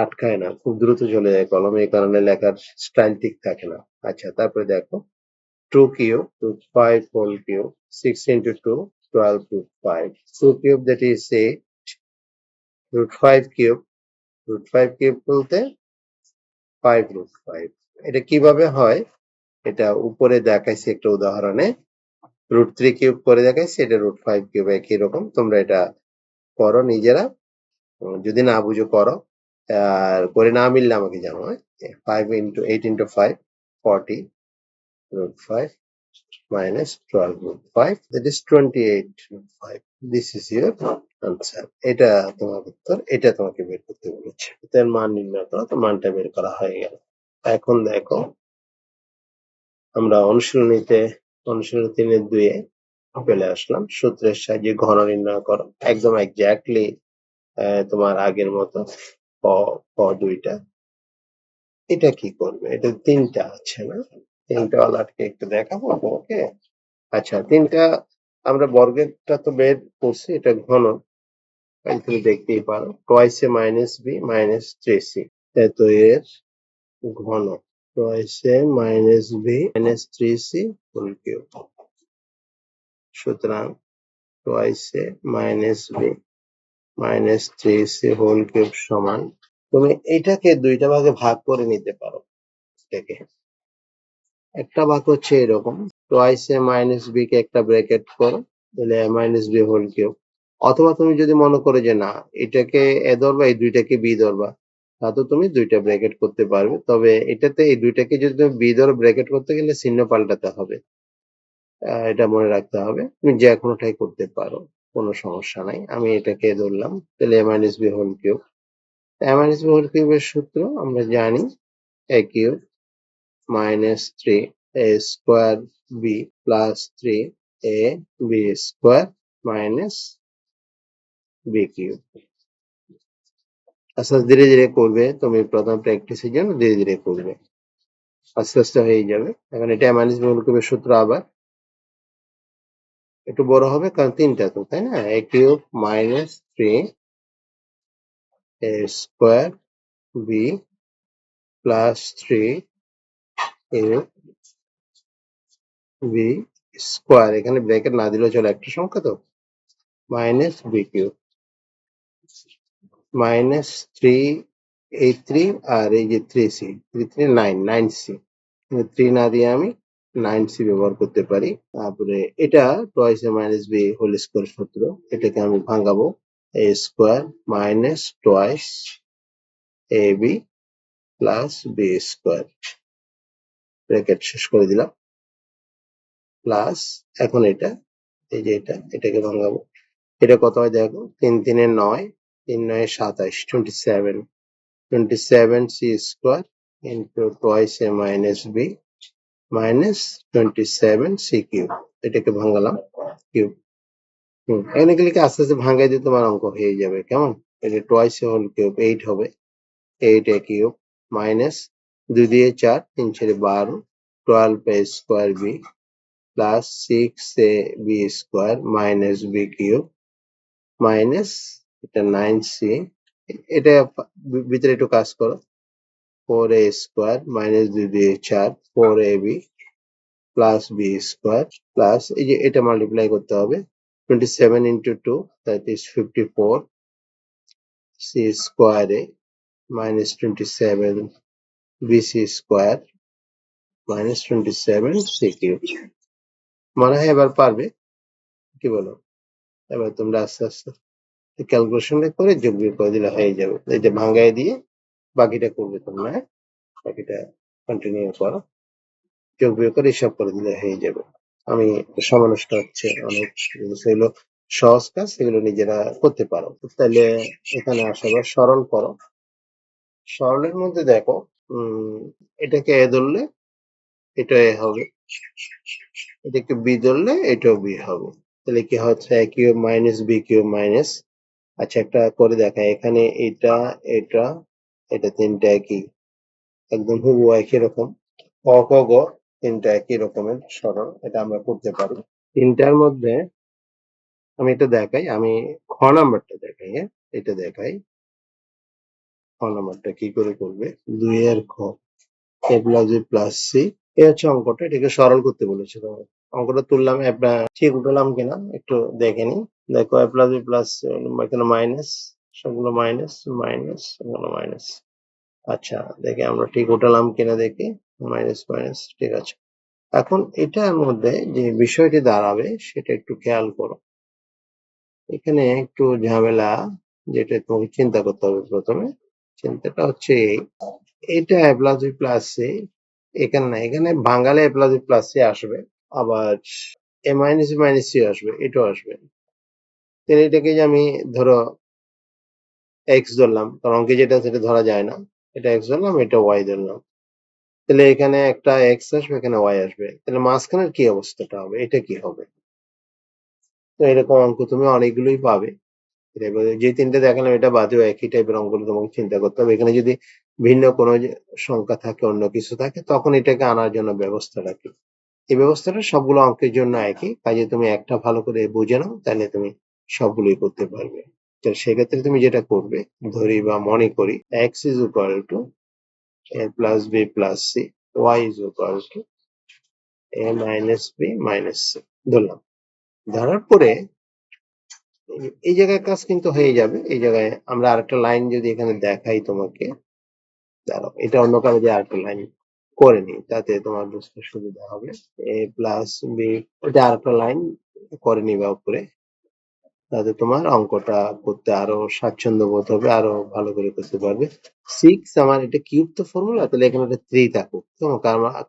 আটকায় না, খুব দ্রুত চলে যায় কলমে, এই কারণে লেখার স্টাইল ঠিক থাকে না। আচ্ছা, তারপরে দেখো 2 cube √5 whole cube, 6 into 2 12 √5, 2 cube that is 8, √5 cube, √5 cube বলতে 5 √5। এটা কিভাবে হয় এটা উপরে দেখাইছি একটা উদাহরণে, √3 কিউব করে দেখাইছি, এটা √5 কিউব, একই রকম। তোমরা এটা করো নিজেরা, যদি না বুঝো করো, আর করে না মিললে আমাকে জানো। 5 into 8 into 5 40 √5 minus 12 √5, that is 28 √5. This is your answer. এটা তোমার উত্তর, এটা তোমাকে বের করতে বলেছে। এর মান নির্ণয় করো, তো মানটা বের করা হয়ে গেল। এখন দেখো আমরা অনুশীলনী 3-2 চলে আসলাম, সূত্রের সাহায্যে ঘন নির্ণয় করো, একদম এক্স্যাক্টলি তোমার আগের মতো ক 2টা। এটা কি করবে, এটা 3টা আছে না, 3টা ওয়ালাটকে একটু দেখাবো তোমাকে। আচ্ছা, 3টা আমরা বর্গেরটা তো বের করছি, এটা ঘন, তুমি দেখতেই পারো, twice A minus B minus 3c, এত এর ঘন, twice A minus B minus 3c whole cube. সুতরাং twice A minus B minus 3c whole cube সমান, তুমি এটাকে 2টা ভাগে ভাগ করে নিতে পারো। এটাকে একটা ভাগ হচ্ছে এরকম, টয়েস এ মাইনাস বি কে একটা ব্র্যাকেট করো, তাহলে a minus B whole cube. অথবা তুমি যদি মনে করো যে না, এটাকে এ ধরবা, এই 2টাকে বি ধরবা, তাহলে তুমি 2টা ব্র্যাকেট করতে পারবে। তবে এটাতে এই 2টাকে যদি তুমি বি ধরো, ব্র্যাকেট করতে গেলে চিহ্ন পাল্টাতে হবে, এটা মনে রাখতে হবে। তুমি যে কোনোটাই করতে পারো, কোনো সমস্যা নাই। আমি এটাকে ধরলাম, তাহলে a minus B whole cube. a minus B whole কিউবের সূত্র আমরা জানি, a cube minus 3a square B plus 3a B square minus B cube. আস্তে আস্তে ধীরে ধীরে করবে, তুমি প্রথম প্র্যাকটিসের জন্য ধীরে ধীরে করবে, আস্তে আস্তে হয়ে যাবে। এখন এটা মাইনাস বি হোল কিউবের সূত্র আবার একটু বড় হবে, কারণ 3টা তো, তাই না, a cube minus 3a square B plus 3a B square, এখানে ব্র্যাকেট না দিলেও চলে, একটা সংখ্যা তো, মাইনাস বি কিউব মাইনাস 3 এই 3 আর এই যে 3c, 3 9 9c, 3 না দিয়ে আমি 9c ব্যবহার করতে পারি। তারপরে এটা twice A minus B whole square সূত্র, এটাকে আমি ভাঙাবো। A square minus twice A B plus B square, bracket শেষ করে দিলাম, প্লাস এখন এটা, এই যে এটাকে ভাঙাবো। এটা কত হয় দেখো, 3 3 9, 3 9 27, 27, 27c square into twice A minus B minus 27c cube, এটাকে ভাঙালাম কিউব। এখানে গেলে আস্তে আস্তে ভাঙাই দিয়ে তোমার অঙ্ক হয়ে যাবে, কেমন? এটা টয়েস এ হোল কিউব 8 হবে, 8 এ কিউব মাইনাস 2 দিয়ে 4, 3 ছেড়ে 12, 12 A square B plus 6 A B square minus B cube minus এটা 9c, এটা ভিতরে একটু কাজ করো, 4a স্কোয়ার মাইনাস 2 দিয়ে 4, 4ab plus B square plus এই যে এটা মাল্টিপ্লাই করতে হবে, 27 into 2 that is 54 c square a minus 27 bc square minus 27 c cube. মনে হয় এবার পারবে, কি বলো? এবার তোমরা আস্তে আস্তে ক্যালকুলেশনটা করে যোগ বিয়োগ করে দিলে হয়ে যাবে। এটা ভাঙায় দিয়ে বাকিটা করবে তোমরা, হ্যাঁ? বাকিটা কন্টিনিউ করো, যোগ বিয়োগ করে হিসাব করে দিলে হয়ে যাবে। আমি সময় নষ্ট হচ্ছে অনেক, সেগুলো সহজ কাজ, সেগুলো নিজেরা করতে পারো। তাহলে এখানে আসাবার সরল করো। সরলের মধ্যে দেখো, এটাকে এ ধরলে এটা এ হবে, এটাকে বি ধরলে এটাও বি হবে। তাহলে কি হচ্ছে, A cube minus B cube minus, আচ্ছা একটা করে দেখা, এখানে এটা এটা এটা তিনটা একই, একদম হুবহু একই রকম, ক খ গ তিনটা একই রকমের সরল, এটা আমরা করতে পারি। তিনটার মধ্যে আমি এটা দেখাই, আমি খ নাম্বারটা দেখাই, হ্যাঁ এটা দেখাই। খ নাম্বারটা কি করে করবে, 2 এর খ, এ প্লাস বি প্লাস সি, এ হচ্ছে অঙ্কটা, এটাকে সরল করতে বলেছে তোমার। অঙ্কটা তুললাম, ঠিক উঠালাম কিনা একটু দেখে নি। দেখো এ প্লাস বি প্লাস, এখানে মাইনাস, সবগুলো মাইনাস মাইনাস, সবগুলো মাইনাস। আচ্ছা দেখে আমরা ঠিক উঠালাম কিনা দেখি, মাইনাস মাইনাস, ঠিক আছে। এখন এটার মধ্যে যে বিষয়টি দাঁড়াবে সেটা একটু খেয়াল করো। এখানে একটু ঝামেলা, যেটা তোমাকে চিন্তা করতে হবে প্রথমে। চিন্তাটা হচ্ছে এটা এ প্লাস বি প্লাস সি, এখানে না, এখানে ভাঙালে এ প্লাস বি প্লাস সি আসবে, আবার এ মাইনাস বি মাইনাস সি আসবে, এটাও আসবে। তাহলে এটাকে যে আমি ধরো এক্স ধরলাম, কারণ অঙ্কে যেটা সেটা ধরা যায় না, এটা এক্স ধরলাম, এটা ওয়াই ধরলাম। তাহলে এখানে একটা এক্স আসবে, এখানে ওয়াই আসবে, তাহলে মাঝখানের কি অবস্থাটা হবে, এটা কি হবে? তো এরকম অঙ্ক তুমি অনেকগুলোই পাবে। এবারে যে তিনটে দেখালাম এটা বাদেও একই টাইপের অঙ্কগুলো তোমাকে চিন্তা করতে হবে। এখানে যদি ভিন্ন কোনো সংখ্যা থাকে, অন্য কিছু থাকে, তখন এটাকে আনার জন্য ব্যবস্থা রাখি। এই ব্যবস্থাটা সবগুলো অঙ্কের জন্য একই, কাজে তুমি একটা ভালো করে বুঝে নাও, তাহলে তুমি সবগুলোই করতে পারবে। তো সেক্ষেত্রে তুমি যেটা করবে, ধরি বা মনে করি x is equal to a plus b plus c, y is equal to a minus B minus c ধরলাম। ধরার পরে এই জায়গায় কাজ কিন্তু হয়ে যাবে। এই জায়গায় আমরা আরেকটা লাইন যদি এখানে দেখাই তোমাকে, দাঁড়াও এটা অন্য কারো দিয়ে আরেকটা লাইন করে নিই, তাতে তোমার বুঝতে সুবিধা হবে। এ প্লাস বি, ওটা আরেকটা লাইন করে নিবা উপরে, তাতে তোমার অঙ্কটা করতে আরো স্বাচ্ছন্দ্য বোধ হবে, আরো ভালো করে করতে পারবে। 6, আমার এটা কিউব তো ফর্মুলা, তাহলে এখানে একটা 3 থাকুক,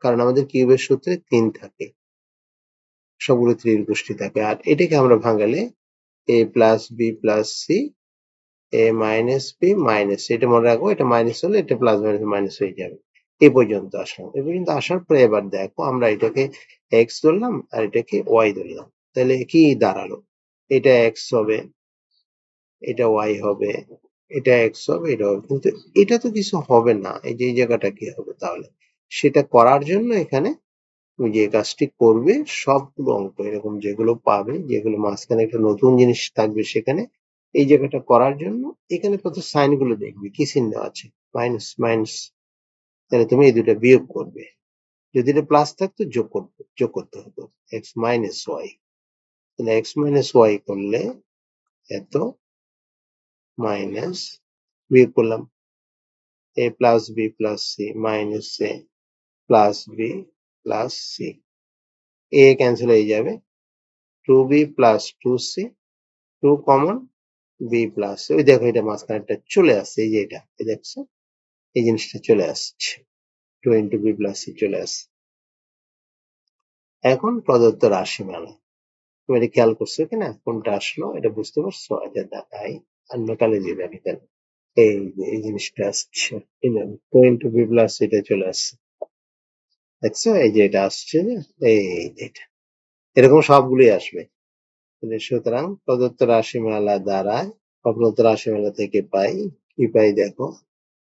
কারণ আমাদের কিউবের সূত্রে 3 থাকে, সবগুলো 3 এর গোষ্ঠী থাকে। আর এটাকে আমরা ভাঙালে এ প্লাস বি প্লাস সি এ মাইনাস বি মাইনাস, এটা মনে রাখবো, এটা মাইনাস হলে এটা প্লাস মাইনাস মাইনাস হয়ে যাবে। এই পর্যন্ত আসলাম, এই পর্যন্ত আসার পরে এবার দেখো আমরা এটাকে এক্স ধরলাম আর এটাকে ওয়াই ধরলাম, তাহলে কি দাঁড়ালো, এটা এক্স হবে, এটা ওয়াই হবে, এটা এক্স হবে, এটা হবে, কিন্তু এটা তো কিছু হবে না। এই যে এই জায়গাটা কি হবে তাহলে? সেটা করার জন্য এখানে তুমি যে কাজটি করবে, সবগুলো অঙ্ক এরকম যেগুলো পাবে, যেগুলো মাঝখানে একটা নতুন জিনিস থাকবে, সেখানে এই জায়গাটা করার জন্য এখানে কত সাইন গুলো দেখবে, কি চিহ্ন আছে, মাইনাস মাইনাস, তাহলে তুমি এই দুটা বিয়োগ করবে। যদি এটা প্লাস থাকতো যোগ করতে হতো, এক্স মাইনাস ওয়াই, তাহলে এক্স মাইনাস ওয়াই করলে এত মাইনাস, বিয়োগ করলাম, a plus b plus c minus a plus b plus c, a cancel হয়ে যাবে, 2b plus 2c, 2 common, b plus, ওই দেখো এটা মাঝখানেটা চলে আসছে, এই যে এটা, এই দেখছো এই জিনিসটা চলে আসছে, 2 into b plus c চলে আসছে। এখন প্রদত্ত রাশিমালা, তুমি এটা খেয়াল করছো কিনা, কোনটা আসলো এটা বুঝতে পারছো? এটা দেখাই, অন্য কালে যে দেখি তাহলে, এই যে এই জিনিসটা আসছে, 2 into b plus c এটা চলে আসছে, দেখছো এই যে এটা আসছে, এই যে এটা, এরকম সবগুলোই আসবে। সুতরাং প্রদত্ত রাশিমালা দ্বারা অপ্রদত্ত রাশিমালা থেকে পাই, কি পাই দেখো,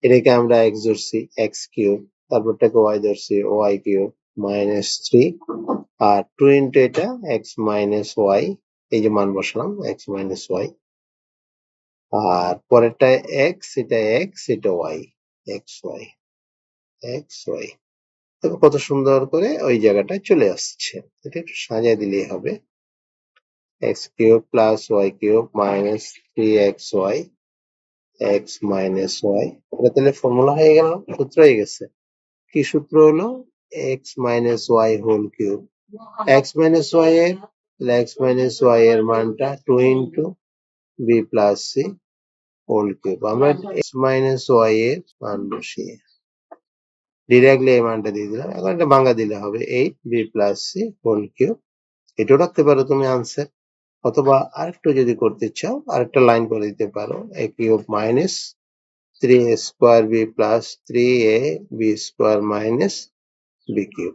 এটাকে আমরা x ধরছি x কিউব, তারপরটাকে y ধরছি y কিউব মাইনাস 3, আর 2 ইন্টু এটা x মাইনাস y, এই যে মান বসালাম x মাইনাস y, আর পরেরটা x, এটা x, এটা y, x y x y, দেখো কত সুন্দর করে ওই জায়গাটায় চলে আসছে। এটা একটু সাজিয়ে দিলেই হবে, x cube plus y cube minus 3xy x minus y, এটা তাহলে ফর্মুলা হয়ে গেল, সূত্র হয়ে গেছে। কি সূত্র হলো? x minus y whole cube, x minus y এর x মাইনাস y এর মানটা 2 into b plus c whole cube, আমরা x মাইনাস y এর মান বসিয়ে ডিরেক্টলি এই মানটা দিয়ে দিলাম, এখন এটা ভাঙা দিলে হবে 8 b plus c whole cube, এটাও রাখতে পারো তুমি আনসার, অথবা আরেকটু যদি করতে চাও আরেকটা লাইন করে দিতে পারো, a cube minus 3a square b plus 3ab square minus b cube,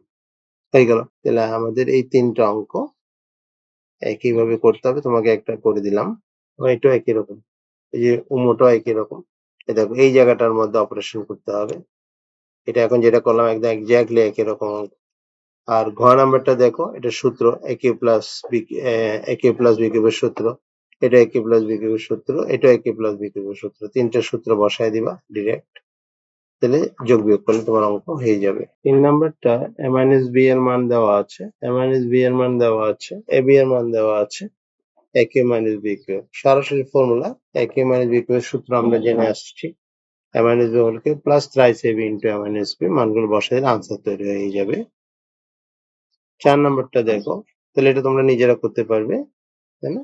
হয়ে গেল। তাহলে আমাদের এই তিনটা অঙ্ক একইভাবে করতে হবে, তোমাকে একটা করে দিলাম, এটাও একই রকম, এই যে উমোটাও একই রকম, দেখো এই জায়গাটার মধ্যে অপারেশন করতে হবে, এটা এখন যেটা করলাম একদম এক্স্যাক্টলি একই রকম অঙ্ক। আর ঘ নাম্বারটা দেখো, এটা সূত্র a কিউব প্লাস b কিউবের সূত্র, এটা a কিউব প্লাস b কিউবের সূত্র, এটা a কিউব প্লাস b কিউবের সূত্র, তিনটা সূত্র বসায় দিবা ডিরেক্ট, তাহলে যোগ বিয়োগ করলে তোমার অঙ্ক হয়ে যাবে। 3 নাম্বারটা a মাইনাস b এর মান দেওয়া আছে, a মাইনাস b এর মান দেওয়া আছে, ab এর মান দেওয়া আছে, a cube minus b cube, সরাসরি formula a cube minus b কিউবের সূত্র আমরা জেনে আসছি, a minus b whole cube plus thrice ab into a minus b, মানগুলো বসাই দিলে আনসার তৈরি হয়ে যাবে। 4 নাম্বারটা দেখো, তাহলে এটা তোমরা নিজেরা করতে পারবে, তাই না?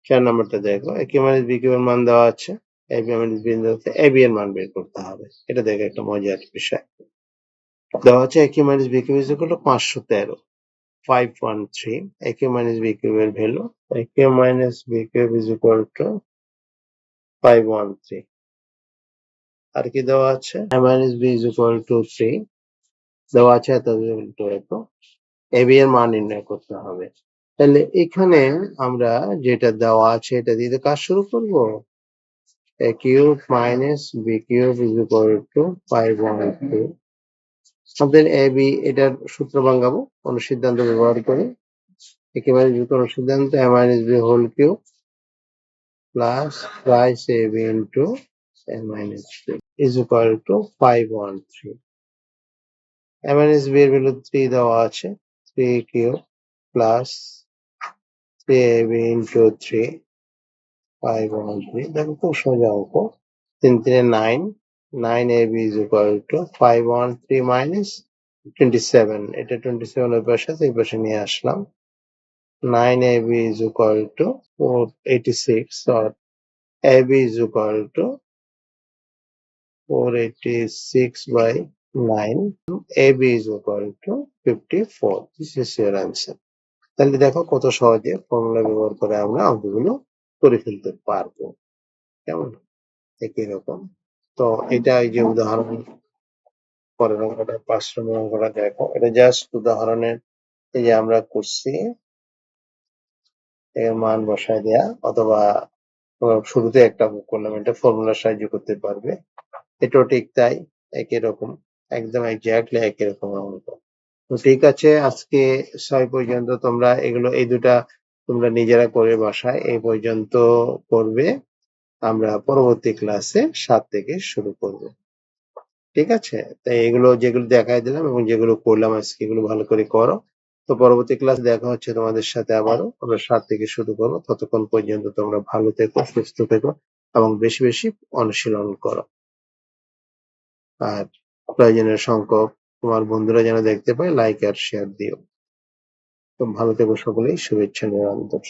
4 নাম্বারটা দেখো, a কিউব মাইনাস b কিউবের মান দেওয়া আছে, ab মাইনাস b দেওয়া আছে, ab এর মান বের করতে হবে, এটা দেখো একটা মজার বিষয় দেওয়া আছে, a cube minus b cube is equal to 513, 513, a cube minus b কিউবের value, a cube minus b cube is equal to 513, আর কি দেওয়া আছে, a minus b is equal two 3 দেওয়া আছে, এত এত, ab এর মান নির্ণয় করতে হবে। তাহলে এখানে আমরা যেটা দেওয়া আছে এটা দিয়ে কাজ শুরু করব, a cube minus b cube is equal to 513, আমাদের ab এটার সূত্র ভাঙাবো অনুসিদ্ধান্ত ব্যবহার করে, একেবারে অনুসিদ্ধান্ত a minus b whole cube plus thrice ab into a minus b is equal to 513, a minus b এর ভ্যালু 3 দেওয়া আছে, 3 কিউব প্লাস 3ab ইন্টু 3, 513, দেখো খুব সোজা অঙ্ক, 3 3 9, 9ab is equal to 513 minus 27, এটা 27 ওই পাশে এই পাশে নিয়ে আসলাম, 9ab is equal to 486, or ab is equal to 486 by 9, ab is equal to 54, this is your answer। তাহলে দেখো কত সহজে ফর্মুলা ব্যবহার করে আমরা অঙ্কগুলো করে ফেলতে পারবো, কেমন একই রকম। তো এটা এই যে উদাহরণ, পরের অঙ্কটা 5 নম্বর অঙ্কটা দেখো, এটা জাস্ট উদাহরণের, এই যে আমরা করছি এর মান বসায় দেয়া, অথবা শুরুতে একটা করলাম, এটা ফর্মুলার সাহায্য করতে পারবে, এটাও ঠিক তাই, একই রকম, একদম এক্স্যাক্টলি একই রকম অঙ্ক। তো ঠিক আছে, আজকে 6 পর্যন্ত তোমরা এগুলো, এই দুটা তোমরা নিজেরা করে বাসায় এই পর্যন্ত করবে, আমরা পরবর্তী ক্লাসে 7 থেকে শুরু করব, ঠিক আছে? তাই এগুলো যেগুলো দেখাই দিলাম এবং যেগুলো করলাম আজকে, এগুলো ভালো করে করো। তো পরবর্তী ক্লাস দেখা হচ্ছে তোমাদের সাথে আবারও, আমরা 7 থেকে শুরু করবো, ততক্ষণ পর্যন্ত তোমরা ভালো থেকো, সুস্থ থেকো এবং বেশি বেশি অনুশীলন করো। আর প্রয়োজনের সংখ্যক তোমার বন্ধুরা যেন দেখতে পায়, লাইক আর শেয়ার দিও। তো ভালো থেকো সকলেই, শুভেচ্ছা নিরন্তর।